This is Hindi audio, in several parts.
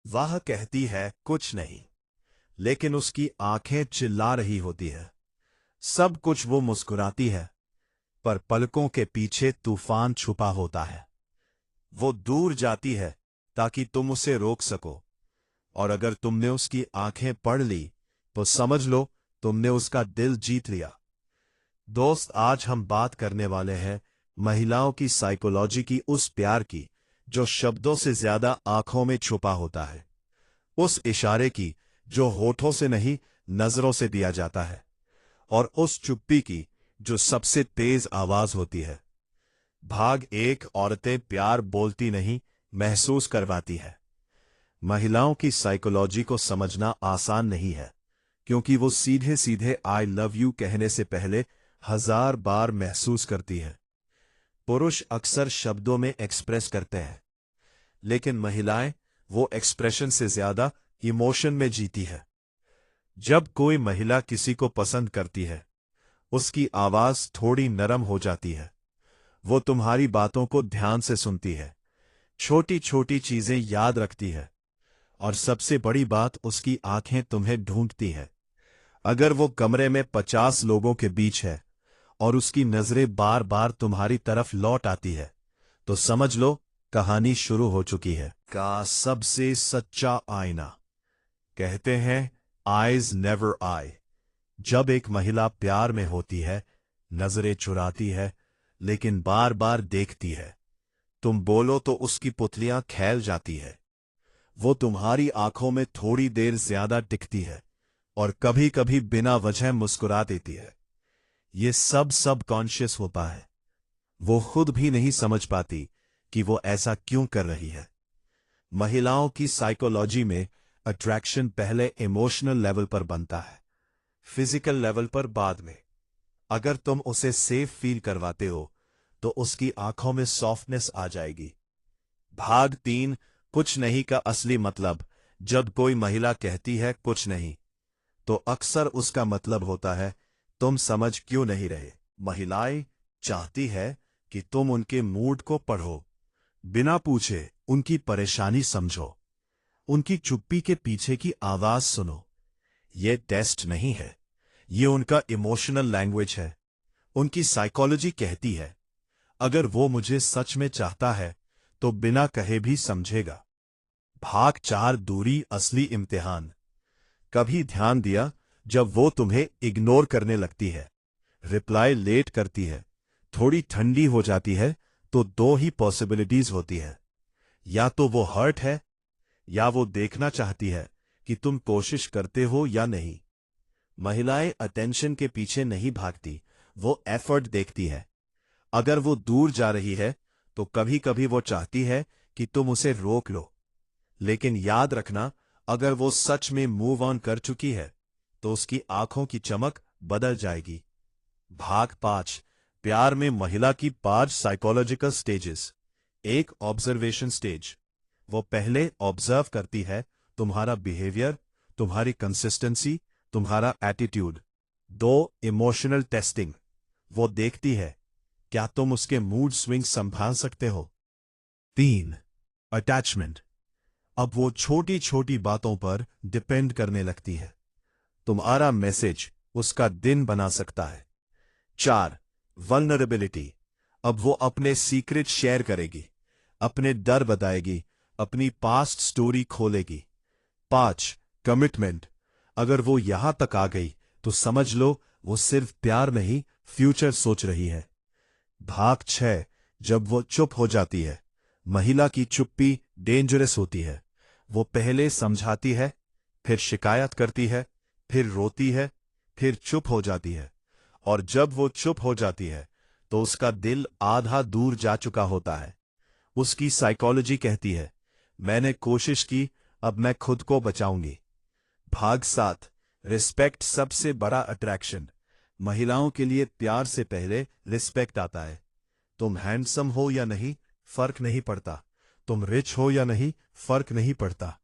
वह कहती है कुछ नहीं, लेकिन उसकी आंखें चिल्ला रही होती है। सब कुछ वो मुस्कुराती है, पर पलकों के पीछे तूफान छुपा होता है। वो दूर जाती है ताकि तुम उसे रोक सको, और अगर तुमने उसकी आंखें पढ़ ली तो समझ लो तुमने उसका दिल जीत लिया। दोस्त, आज हम बात करने वाले हैं महिलाओं की साइकोलॉजी की, उस प्यार की जो शब्दों से ज्यादा आंखों में छुपा होता है, उस इशारे की जो होठों से नहीं नजरों से दिया जाता है, और उस चुप्पी की जो सबसे तेज आवाज होती है। भाग एक, औरतें प्यार बोलती नहीं, महसूस करवाती है। महिलाओं की साइकोलॉजी को समझना आसान नहीं है, क्योंकि वो सीधे सीधे आई लव यू कहने से पहले 1000 बार महसूस करती है। पुरुष अक्सर शब्दों में एक्सप्रेस करते हैं, लेकिन महिलाएं वो एक्सप्रेशन से ज्यादा इमोशन में जीती है। जब कोई महिला किसी को पसंद करती है, उसकी आवाज थोड़ी नरम हो जाती है। वो तुम्हारी बातों को ध्यान से सुनती है, छोटी छोटी चीजें याद रखती है, और सबसे बड़ी बात, उसकी आंखें तुम्हें ढूंढती है। अगर वो कमरे में 50 लोगों के बीच है और उसकी नजरें बार बार तुम्हारी तरफ लौट आती है, तो समझ लो कहानी शुरू हो चुकी है। का सबसे सच्चा आईना। कहते हैं आईज नेवर आई। जब एक महिला प्यार में होती है, नजरें चुराती है, लेकिन बार बार देखती है। तुम बोलो तो उसकी पुतलियां खैल जाती है। वो तुम्हारी आंखों में थोड़ी देर ज्यादा टिकती है, और कभी कभी बिना वजह मुस्कुरा देती है। ये सब सबकॉन्शियस होता है। वो खुद भी नहीं समझ पाती कि वो ऐसा क्यों कर रही है। महिलाओं की साइकोलॉजी में अट्रैक्शन पहले इमोशनल लेवल पर बनता है, फिजिकल लेवल पर बाद में। अगर तुम उसे सेफ फील करवाते हो, तो उसकी आंखों में सॉफ्टनेस आ जाएगी। भाग 3, कुछ नहीं का असली मतलब। जब कोई महिला कहती है कुछ नहीं, तो अक्सर उसका मतलब होता है तुम समझ क्यों नहीं रहे। महिलाएं चाहती है कि तुम उनके मूड को पढ़ो, बिना पूछे उनकी परेशानी समझो, उनकी चुप्पी के पीछे की आवाज सुनो। ये टेस्ट नहीं है, ये उनका इमोशनल लैंग्वेज है। उनकी साइकोलॉजी कहती है अगर वो मुझे सच में चाहता है तो बिना कहे भी समझेगा। भाग 4, दूरी असली इम्तिहान। कभी ध्यान दिया जब वो तुम्हें इग्नोर करने लगती है, रिप्लाई लेट करती है, थोड़ी ठंडी हो जाती है, तो दो ही पॉसिबिलिटीज होती है। या तो वो हर्ट है, या वो देखना चाहती है कि तुम कोशिश करते हो या नहीं। महिलाएं अटेंशन के पीछे नहीं भागती, वो एफर्ट देखती है। अगर वो दूर जा रही है, तो कभी कभी वो चाहती है कि तुम उसे रोक लो, लेकिन याद रखना, अगर वो सच में मूव ऑन कर चुकी है, तो उसकी आंखों की चमक बदल जाएगी। भाग 5, प्यार में महिला की 5 साइकोलॉजिकल स्टेजेस। एक, ऑब्जर्वेशन स्टेज। वो पहले ऑब्जर्व करती है तुम्हारा बिहेवियर, तुम्हारी कंसिस्टेंसी, तुम्हारा एटीट्यूड। 2, emotional testing. वो देखती है क्या तुम उसके मूड स्विंग संभाल सकते हो। 3, अटैचमेंट। अब वो छोटी छोटी बातों पर डिपेंड करने लगती है, तुम्हारा मैसेज उसका दिन बना सकता है। 4, वल्नरेबिलिटी। अब वो अपने सीक्रेट शेयर करेगी, अपने डर बताएगी, अपनी पास्ट स्टोरी खोलेगी। 5, कमिटमेंट। अगर वो यहां तक आ गई तो समझ लो वो सिर्फ प्यार में ही फ्यूचर सोच रही है। भाग 6, जब वो चुप हो जाती है। महिला की चुप्पी डेंजरस होती है। वो पहले समझाती है, फिर शिकायत करती है, फिर रोती है, फिर चुप हो जाती है। और जब वो चुप हो जाती है, तो उसका दिल आधा दूर जा चुका होता है। उसकी साइकोलॉजी कहती है मैंने कोशिश की, अब मैं खुद को बचाऊंगी। भाग 7, रिस्पेक्ट सबसे बड़ा अट्रैक्शन। महिलाओं के लिए प्यार से पहले रिस्पेक्ट आता है। तुम हैंडसम हो या नहीं, फर्क नहीं पड़ता। तुम रिच हो या नहीं, फर्क नहीं पड़ता।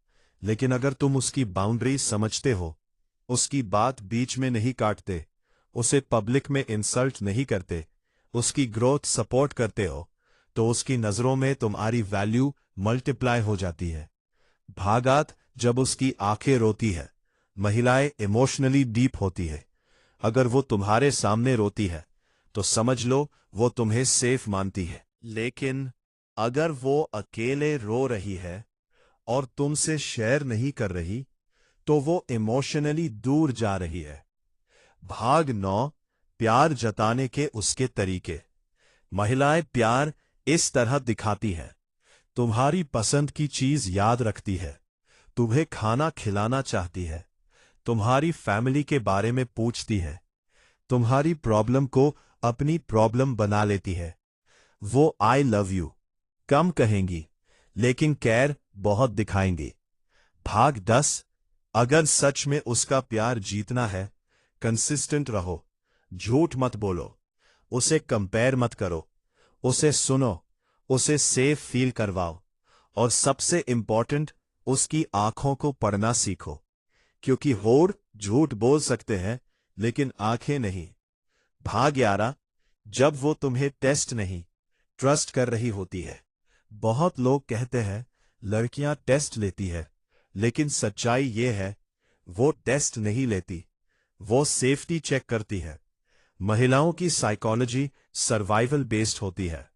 लेकिन अगर तुम उसकी बाउंड्री समझते हो, उसकी बात बीच में नहीं काटते, उसे पब्लिक में इंसल्ट नहीं करते, उसकी ग्रोथ सपोर्ट करते हो, तो उसकी नजरों में तुम्हारी वैल्यू मल्टीप्लाई हो जाती है। भाग 8, जब उसकी आंखें रोती है। महिलाएं इमोशनली डीप होती है। अगर वो तुम्हारे सामने रोती है तो समझ लो वो तुम्हें सेफ मानती है। लेकिन अगर वो अकेले रो रही है और तुमसे शेयर नहीं कर रही तो वो इमोशनली दूर जा रही है। भाग 9, प्यार जताने के उसके तरीके। महिलाएं प्यार इस तरह दिखाती है। तुम्हारी पसंद की चीज याद रखती है, तुम्हें खाना खिलाना चाहती है, तुम्हारी फैमिली के बारे में पूछती है, तुम्हारी प्रॉब्लम को अपनी प्रॉब्लम बना लेती है। वो आई लव यू कम कहेंगी, लेकिन केयर बहुत दिखाएंगी। भाग 10, अगर सच में उसका प्यार जीतना है, कंसिस्टेंट रहो, झूठ मत बोलो, उसे कंपेयर मत करो, उसे सुनो, उसे सेफ फील करवाओ, और सबसे इंपॉर्टेंट, उसकी आंखों को पढ़ना सीखो, क्योंकि होठ झूठ बोल सकते हैं लेकिन आंखें नहीं। भाग 11, जब वो तुम्हें टेस्ट नहीं, ट्रस्ट कर रही होती है। बहुत लोग कहते हैं लड़कियां टेस्ट लेती है, लेकिन सच्चाई ये है वो टेस्ट नहीं लेती, वो सेफ्टी चेक करती है। महिलाओं की साइकोलॉजी सर्वाइवल बेस्ड होती है।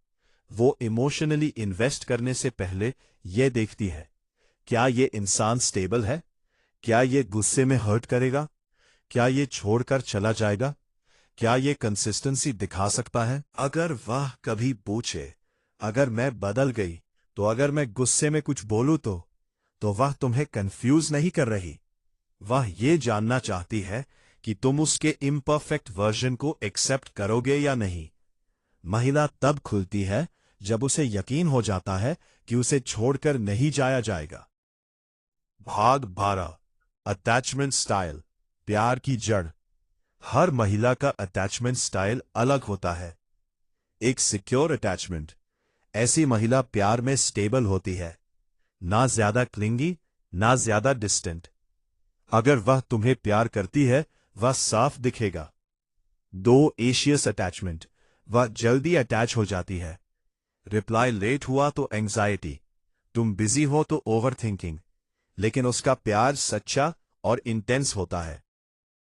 वो इमोशनली इन्वेस्ट करने से पहले ये देखती है, क्या ये इंसान स्टेबल है, क्या ये गुस्से में हर्ट करेगा, क्या ये छोड़कर चला जाएगा, क्या ये कंसिस्टेंसी दिखा सकता है। अगर वह कभी पूछे अगर मैं बदल गई तो अगर मैं गुस्से में कुछ बोलूं तो वह तुम्हें कंफ्यूज नहीं कर रही, वह ये जानना चाहती है कि तुम उसके इम्परफेक्ट वर्जन को एक्सेप्ट करोगे या नहीं। महिला तब खुलती है जब उसे यकीन हो जाता है कि उसे छोड़कर नहीं जाया जाएगा। भाग 12, अटैचमेंट स्टाइल, प्यार की जड़। हर महिला का अटैचमेंट स्टाइल अलग होता है। एक सिक्योर अटैचमेंट, ऐसी महिला प्यार में स्टेबल होती है, ना ज्यादा क्लिंगी ना ज्यादा डिस्टेंट। अगर वह तुम्हें प्यार करती है वह साफ दिखेगा। 2 एशियस अटैचमेंट, वह जल्दी अटैच हो जाती है। रिप्लाई लेट हुआ तो एंजाइटी, तुम बिजी हो तो ओवर थिंकिंग, लेकिन उसका प्यार सच्चा और इंटेंस होता है।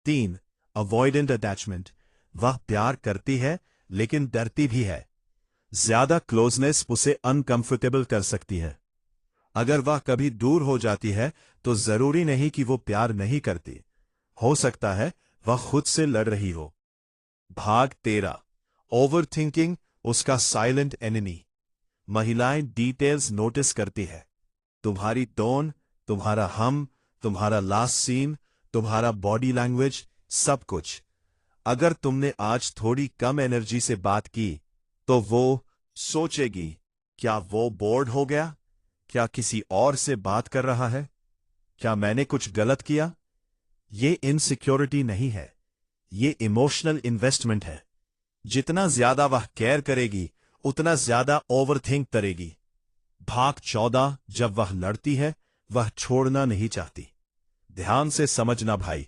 3 अवॉइडेंट अटैचमेंट, वह प्यार करती है लेकिन डरती भी है। ज्यादा क्लोजनेस उसे अनकंफर्टेबल कर सकती है। अगर वह कभी दूर हो जाती है तो जरूरी नहीं कि वो प्यार नहीं करती, हो सकता है वह खुद से लड़ रही हो। भाग 13, ओवर थिंकिंग उसका साइलेंट एनिमी। महिलाएं डिटेल्स नोटिस करती है, तुम्हारी टोन, तुम्हारा तुम्हारा लास्ट सीन, तुम्हारा बॉडी लैंग्वेज, सब कुछ। अगर तुमने आज थोड़ी कम एनर्जी से बात की तो वो सोचेगी, क्या वो बोर्ड हो गया, क्या किसी और से बात कर रहा है, क्या मैंने कुछ गलत किया। ये इनसिक्योरिटी नहीं है, ये इमोशनल इन्वेस्टमेंट है। जितना ज्यादा वह केयर करेगी उतना ज्यादा ओवरथिंक करेगी। भाग 14, जब वह लड़ती है वह छोड़ना नहीं चाहती। ध्यान से समझना भाई,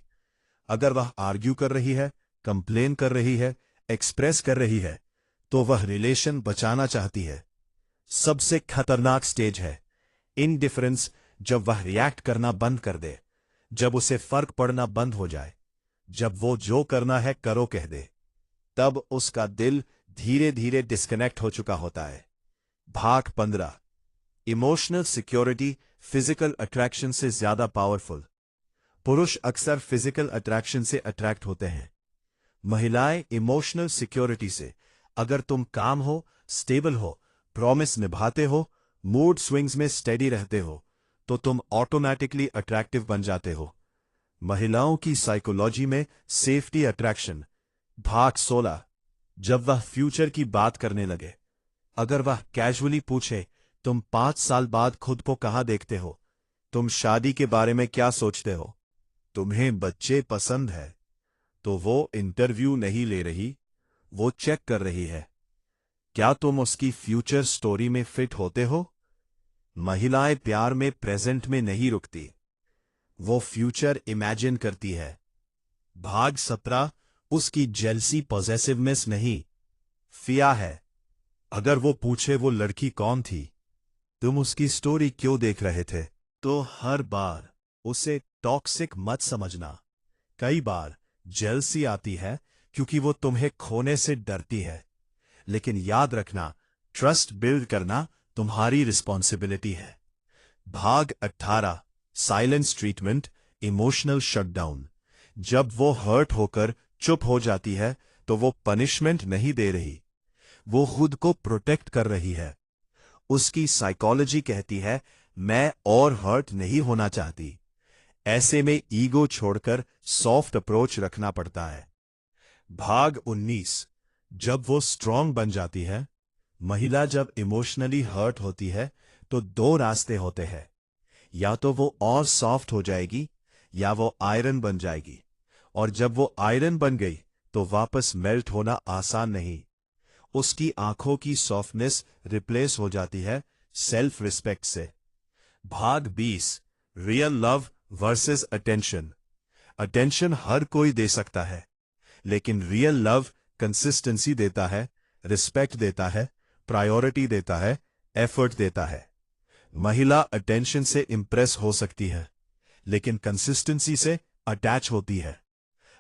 अगर वह आर्ग्यू कर रही है, कंप्लेन कर रही है, एक्सप्रेस कर रही है, तो वह रिलेशन बचाना चाहती है। सबसे खतरनाक स्टेज है इनडिफरेंस, जब वह रिएक्ट करना बंद कर दे, जब उसे फर्क पड़ना बंद हो जाए, जब वो जो करना है करो कह दे, तब उसका दिल धीरे धीरे डिस्कनेक्ट हो चुका होता है। भाग 15, इमोशनल सिक्योरिटी फिजिकल अट्रैक्शन से ज्यादा पावरफुल। पुरुष अक्सर फिजिकल अट्रैक्शन से अट्रैक्ट होते हैं, महिलाएं इमोशनल सिक्योरिटी से। अगर तुम काम हो, स्टेबल हो, प्रॉमिस निभाते हो, मूड स्विंग्स में स्टेडी रहते हो, तो तुम ऑटोमेटिकली अट्रैक्टिव बन जाते हो। महिलाओं की साइकोलॉजी में सेफ्टी अट्रैक्शन। भाग 16, जब वह फ्यूचर की बात करने लगे। अगर वह कैजुअली पूछे, तुम 5 साल बाद खुद को कहां देखते हो, तुम शादी के बारे में क्या सोचते हो, तुम्हें बच्चे पसंद है, तो वो इंटरव्यू नहीं ले रही, वो चेक कर रही है, क्या तुम उसकी फ्यूचर स्टोरी में फिट होते हो। महिलाएं प्यार में प्रेजेंट में नहीं रुकती, वो फ्यूचर इमेजिन करती है। भाग 17, उसकी जेलसी पॉजेसिवनेस नहीं, फिया है। अगर वो पूछे वो लड़की कौन थी, तुम उसकी स्टोरी क्यों देख रहे थे, तो हर बार उसे टॉक्सिक मत समझना। कई बार जेलसी आती है क्योंकि वो तुम्हें खोने से डरती है, लेकिन याद रखना, ट्रस्ट बिल्ड करना तुम्हारी रिस्पॉन्सिबिलिटी है। भाग 18, साइलेंस ट्रीटमेंट, इमोशनल शटडाउन। जब वो हर्ट होकर चुप हो जाती है तो वो पनिशमेंट नहीं दे रही, वो खुद को प्रोटेक्ट कर रही है। उसकी साइकोलॉजी कहती है, मैं और हर्ट नहीं होना चाहती। ऐसे में ईगो छोड़कर सॉफ्ट अप्रोच रखना पड़ता है। भाग 19, जब वो स्ट्रांग बन जाती है। महिला जब इमोशनली हर्ट होती है तो दो रास्ते होते हैं, या तो वो और सॉफ्ट हो जाएगी या वो आयरन बन जाएगी। और जब वो आयरन बन गई तो वापस मेल्ट होना आसान नहीं। उसकी आंखों की सॉफ्टनेस रिप्लेस हो जाती है सेल्फ रिस्पेक्ट से। भाग 20, real love versus attention. Attention हर कोई दे सकता है, लेकिन रियल लव कंसिस्टेंसी देता है, रिस्पेक्ट देता है, प्रायोरिटी देता है, एफर्ट देता है। महिला अटेंशन से इंप्रेस हो सकती है, लेकिन कंसिस्टेंसी से अटैच होती है।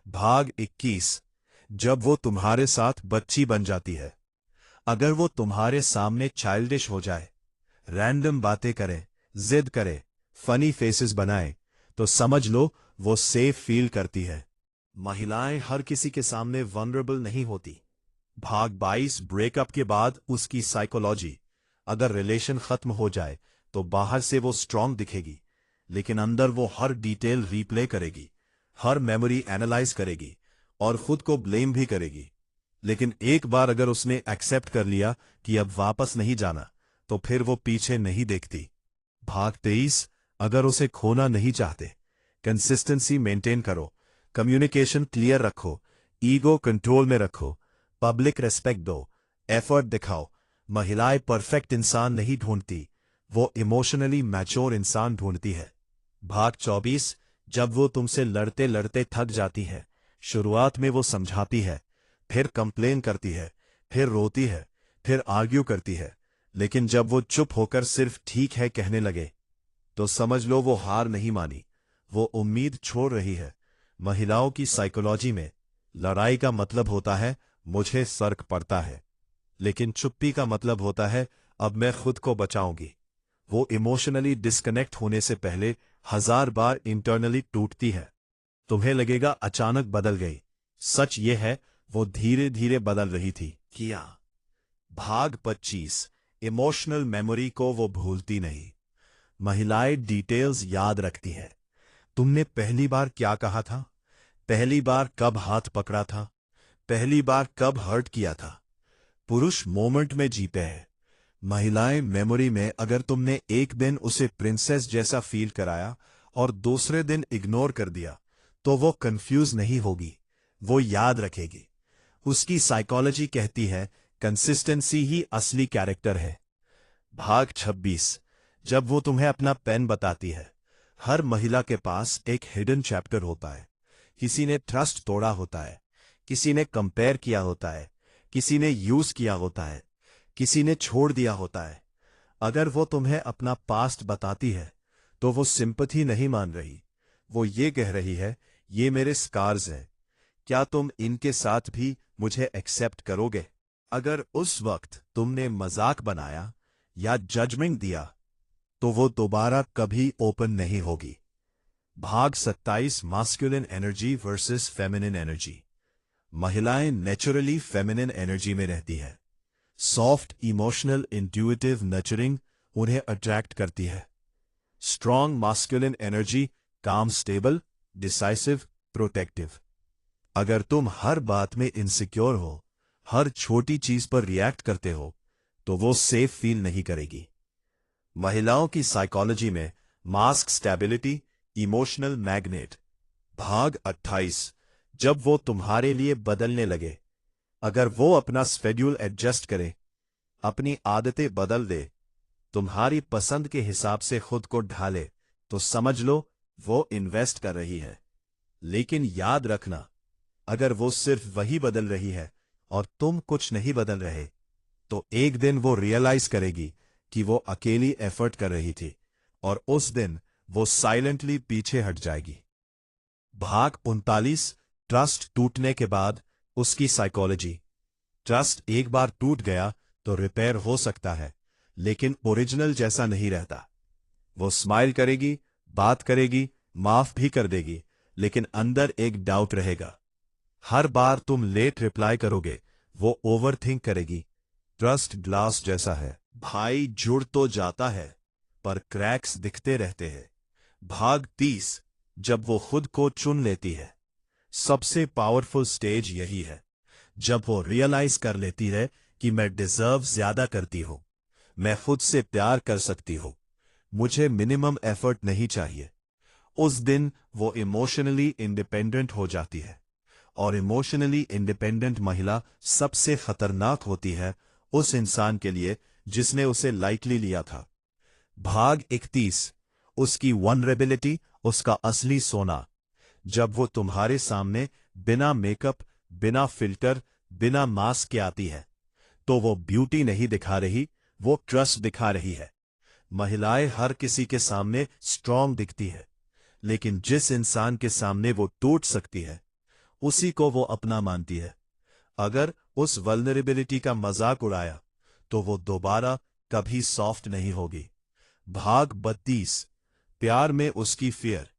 भाग 21, जब वो तुम्हारे साथ बच्ची बन जाती है। अगर वो तुम्हारे सामने चाइल्डिश हो जाए, रैंडम बातें करे, जिद करे, फनी फेसेस बनाए, तो समझ लो वो सेफ फील करती है। महिलाएं हर किसी के सामने वनरेबल नहीं होती। भाग 22, ब्रेकअप के बाद उसकी साइकोलॉजी। अगर रिलेशन खत्म हो जाए तो बाहर से वो स्ट्रांग दिखेगी, लेकिन अंदर वो हर डिटेल रीप्ले करेगी, हर मेमोरी एनालाइज करेगी और खुद को ब्लेम भी करेगी। लेकिन एक बार अगर उसने एक्सेप्ट कर लिया कि अब वापस नहीं जाना, तो फिर वो पीछे नहीं देखती। भाग 23, अगर उसे खोना नहीं चाहते, कंसिस्टेंसी मेंटेन करो, कम्युनिकेशन क्लियर रखो, ईगो कंट्रोल में रखो, पब्लिक रेस्पेक्ट दो, एफर्ट दिखाओ। महिलाएं परफेक्ट इंसान नहीं ढूंढती, वो इमोशनली मैच्योर इंसान ढूंढती है। भाग 24, जब वो तुमसे लड़ते लड़ते थक जाती है। शुरुआत में वो समझाती है, फिर कंप्लेन करती है, फिर रोती है, फिर आर्ग्यू करती है, लेकिन जब वो चुप होकर सिर्फ ठीक है कहने लगे, तो समझ लो वो हार नहीं मानी, वो उम्मीद छोड़ रही है। महिलाओं की साइकोलॉजी में लड़ाई का मतलब होता है मुझे फर्क पड़ता है, लेकिन चुप्पी का मतलब होता है अब मैं खुद को बचाऊंगी। वो इमोशनली डिस्कनेक्ट होने से पहले 1000 बार इंटरनली टूटती है। तुम्हें लगेगा अचानक बदल गई, सच ये है वो धीरे धीरे बदल रही थी। किया। भाग 25, इमोशनल मेमोरी को वो भूलती नहीं। महिलाएं डिटेल्स याद रखती हैं। तुमने पहली बार क्या कहा था, पहली बार कब हाथ पकड़ा था, पहली बार कब हर्ट किया था। पुरुष मोमेंट में जीते हैं, महिलाएं मेमोरी में। अगर तुमने एक दिन उसे प्रिंसेस जैसा फील कराया और दूसरे दिन इग्नोर कर दिया, तो वो कंफ्यूज नहीं होगी, वो याद रखेगी। उसकी साइकोलॉजी कहती है कंसिस्टेंसी ही असली कैरेक्टर है। भाग 26, जब वो तुम्हें अपना पेन बताती है। हर महिला के पास एक हिडन चैप्टर होता है। किसी ने ट्रस्ट तोड़ा होता है, किसी ने कंपेयर किया होता है, किसी ने यूज किया होता है, किसी ने छोड़ दिया होता है। अगर वो तुम्हें अपना पास्ट बताती है तो वो सिंपैथी नहीं मान रही, वो ये कह रही है ये मेरे स्कार्स हैं, क्या तुम इनके साथ भी मुझे एक्सेप्ट करोगे। अगर उस वक्त तुमने मजाक बनाया या जजमेंट दिया तो वो दोबारा कभी ओपन नहीं होगी। भाग 27, masculine energy versus feminine energy. महिलाएं नेचुरली फेमिनिन एनर्जी में रहती है। सॉफ्ट, इमोशनल, इंट्यूटिव, नर्चरिंग उन्हें अट्रैक्ट करती है। स्ट्रॉन्ग मास्कुलिन एनर्जी काम, स्टेबल, डिसाइसिव, प्रोटेक्टिव। अगर तुम हर बात में इनसिक्योर हो, हर छोटी चीज पर रिएक्ट करते हो, तो वो सेफ फील नहीं करेगी। महिलाओं की साइकोलॉजी में मास्क स्टेबिलिटी, इमोशनल मैग्नेट। भाग 28, जब वो तुम्हारे लिए बदलने लगे। अगर वो अपना शेड्यूल एडजस्ट करे, अपनी आदतें बदल दे, तुम्हारी पसंद के हिसाब से खुद को ढाले, तो समझ लो वो इन्वेस्ट कर रही है। लेकिन याद रखना, अगर वो सिर्फ वही बदल रही है और तुम कुछ नहीं बदल रहे, तो एक दिन वो रियलाइज करेगी कि वो अकेली एफर्ट कर रही थी, और उस दिन वो साइलेंटली पीछे हट जाएगी। भाग 39, ट्रस्ट टूटने के बाद उसकी साइकोलॉजी। ट्रस्ट एक बार टूट गया तो रिपेयर हो सकता है, लेकिन ओरिजिनल जैसा नहीं रहता। वो स्माइल करेगी, बात करेगी, माफ भी कर देगी, लेकिन अंदर एक डाउट रहेगा। हर बार तुम लेट रिप्लाई करोगे, वो ओवरथिंक करेगी। ट्रस्ट ग्लास जैसा है, भाई जुड़ तो जाता है पर क्रैक्स दिखते रहते हैं। भाग 30, जब वो खुद को चुन लेती है। सबसे पावरफुल स्टेज यही है, जब वो रियलाइज कर लेती है कि मैं डिजर्व ज्यादा करती हूं, मैं खुद से प्यार कर सकती हूं, मुझे मिनिमम एफर्ट नहीं चाहिए। उस दिन वो इमोशनली इंडिपेंडेंट हो जाती है, और इमोशनली इंडिपेंडेंट महिला सबसे खतरनाक होती है उस इंसान के लिए जिसने उसे लाइटली लिया था। भाग 31, उसकी वनरेबिलिटी, उसका असली सोना। जब वो तुम्हारे सामने बिना मेकअप, बिना फिल्टर, बिना मास्क के आती है, तो वो ब्यूटी नहीं दिखा रही, वो ट्रस्ट दिखा रही है। महिलाएं हर किसी के सामने स्ट्रांग दिखती है, लेकिन जिस इंसान के सामने वो टूट सकती है, उसी को वो अपना मानती है। अगर उस वल्नरेबिलिटी का मजाक उड़ाया, तो वो दोबारा कभी सॉफ्ट नहीं होगी। भाग 32, प्यार में उसकी फियर।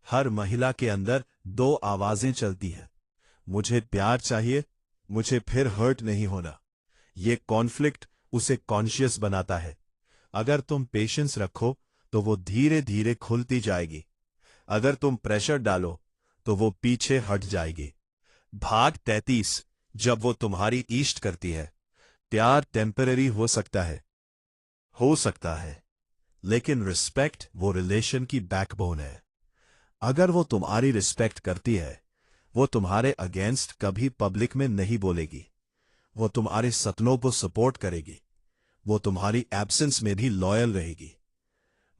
हर महिला के अंदर दो आवाजें चलती हैं। मुझे प्यार चाहिए, मुझे फिर हर्ट नहीं होना। ये कॉन्फ्लिक्ट उसे कॉन्शियस बनाता है। अगर तुम पेशेंस रखो तो वो धीरे धीरे खुलती जाएगी। अगर तुम प्रेशर डालो तो वो पीछे हट जाएगी। भाग 33, जब वो तुम्हारी ईस्ट करती है। प्यार टेम्पररी हो सकता है, लेकिन रिस्पेक्ट वो रिलेशन की बैकबोन है। अगर वो तुम्हारी रिस्पेक्ट करती है, वो तुम्हारे अगेंस्ट कभी पब्लिक में नहीं बोलेगी। वो तुम्हारे सपनों को सपोर्ट करेगी, वो तुम्हारी एब्सेंस में भी लॉयल रहेगी।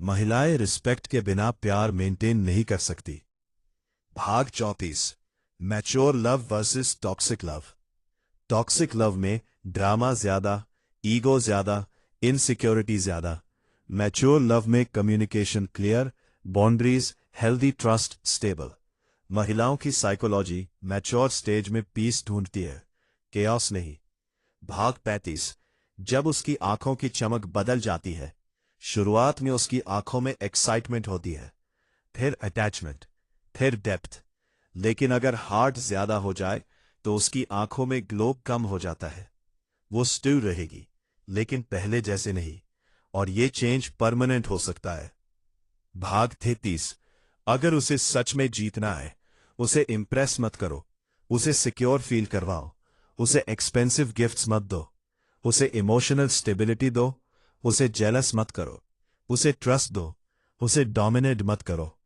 महिलाएं रिस्पेक्ट के बिना प्यार मेंटेन नहीं कर सकती। भाग 34, mature love versus toxic love. Toxic love में ड्रामा ज्यादा, ईगो ज्यादा, इनसिक्योरिटी ज्यादा। मैच्योर लव में communication clear, boundaries healthy, trust stable. महिलाओं की साइकोलॉजी मैच्योर स्टेज में पीस ढूंढती है, केओस नहीं। भाग 35, जब उसकी आंखों की चमक बदल जाती है। शुरुआत में उसकी आंखों में एक्साइटमेंट होती है, फिर अटैचमेंट, फिर डेप्थ। लेकिन अगर हार्ट ज्यादा हो जाए तो उसकी आंखों में ग्लो कम हो जाता है। वो स्टिल रहेगी, लेकिन पहले जैसे नहीं, और ये चेंज परमानेंट हो सकता है। भाग 33, अगर उसे सच में जीतना है, उसे इंप्रेस मत करो, उसे सिक्योर फील करवाओ, उसे एक्सपेंसिव गिफ्ट्स मत दो, उसे इमोशनल स्टेबिलिटी दो, उसे जेलस मत करो, उसे ट्रस्ट दो, उसे डोमिनेट मत करो।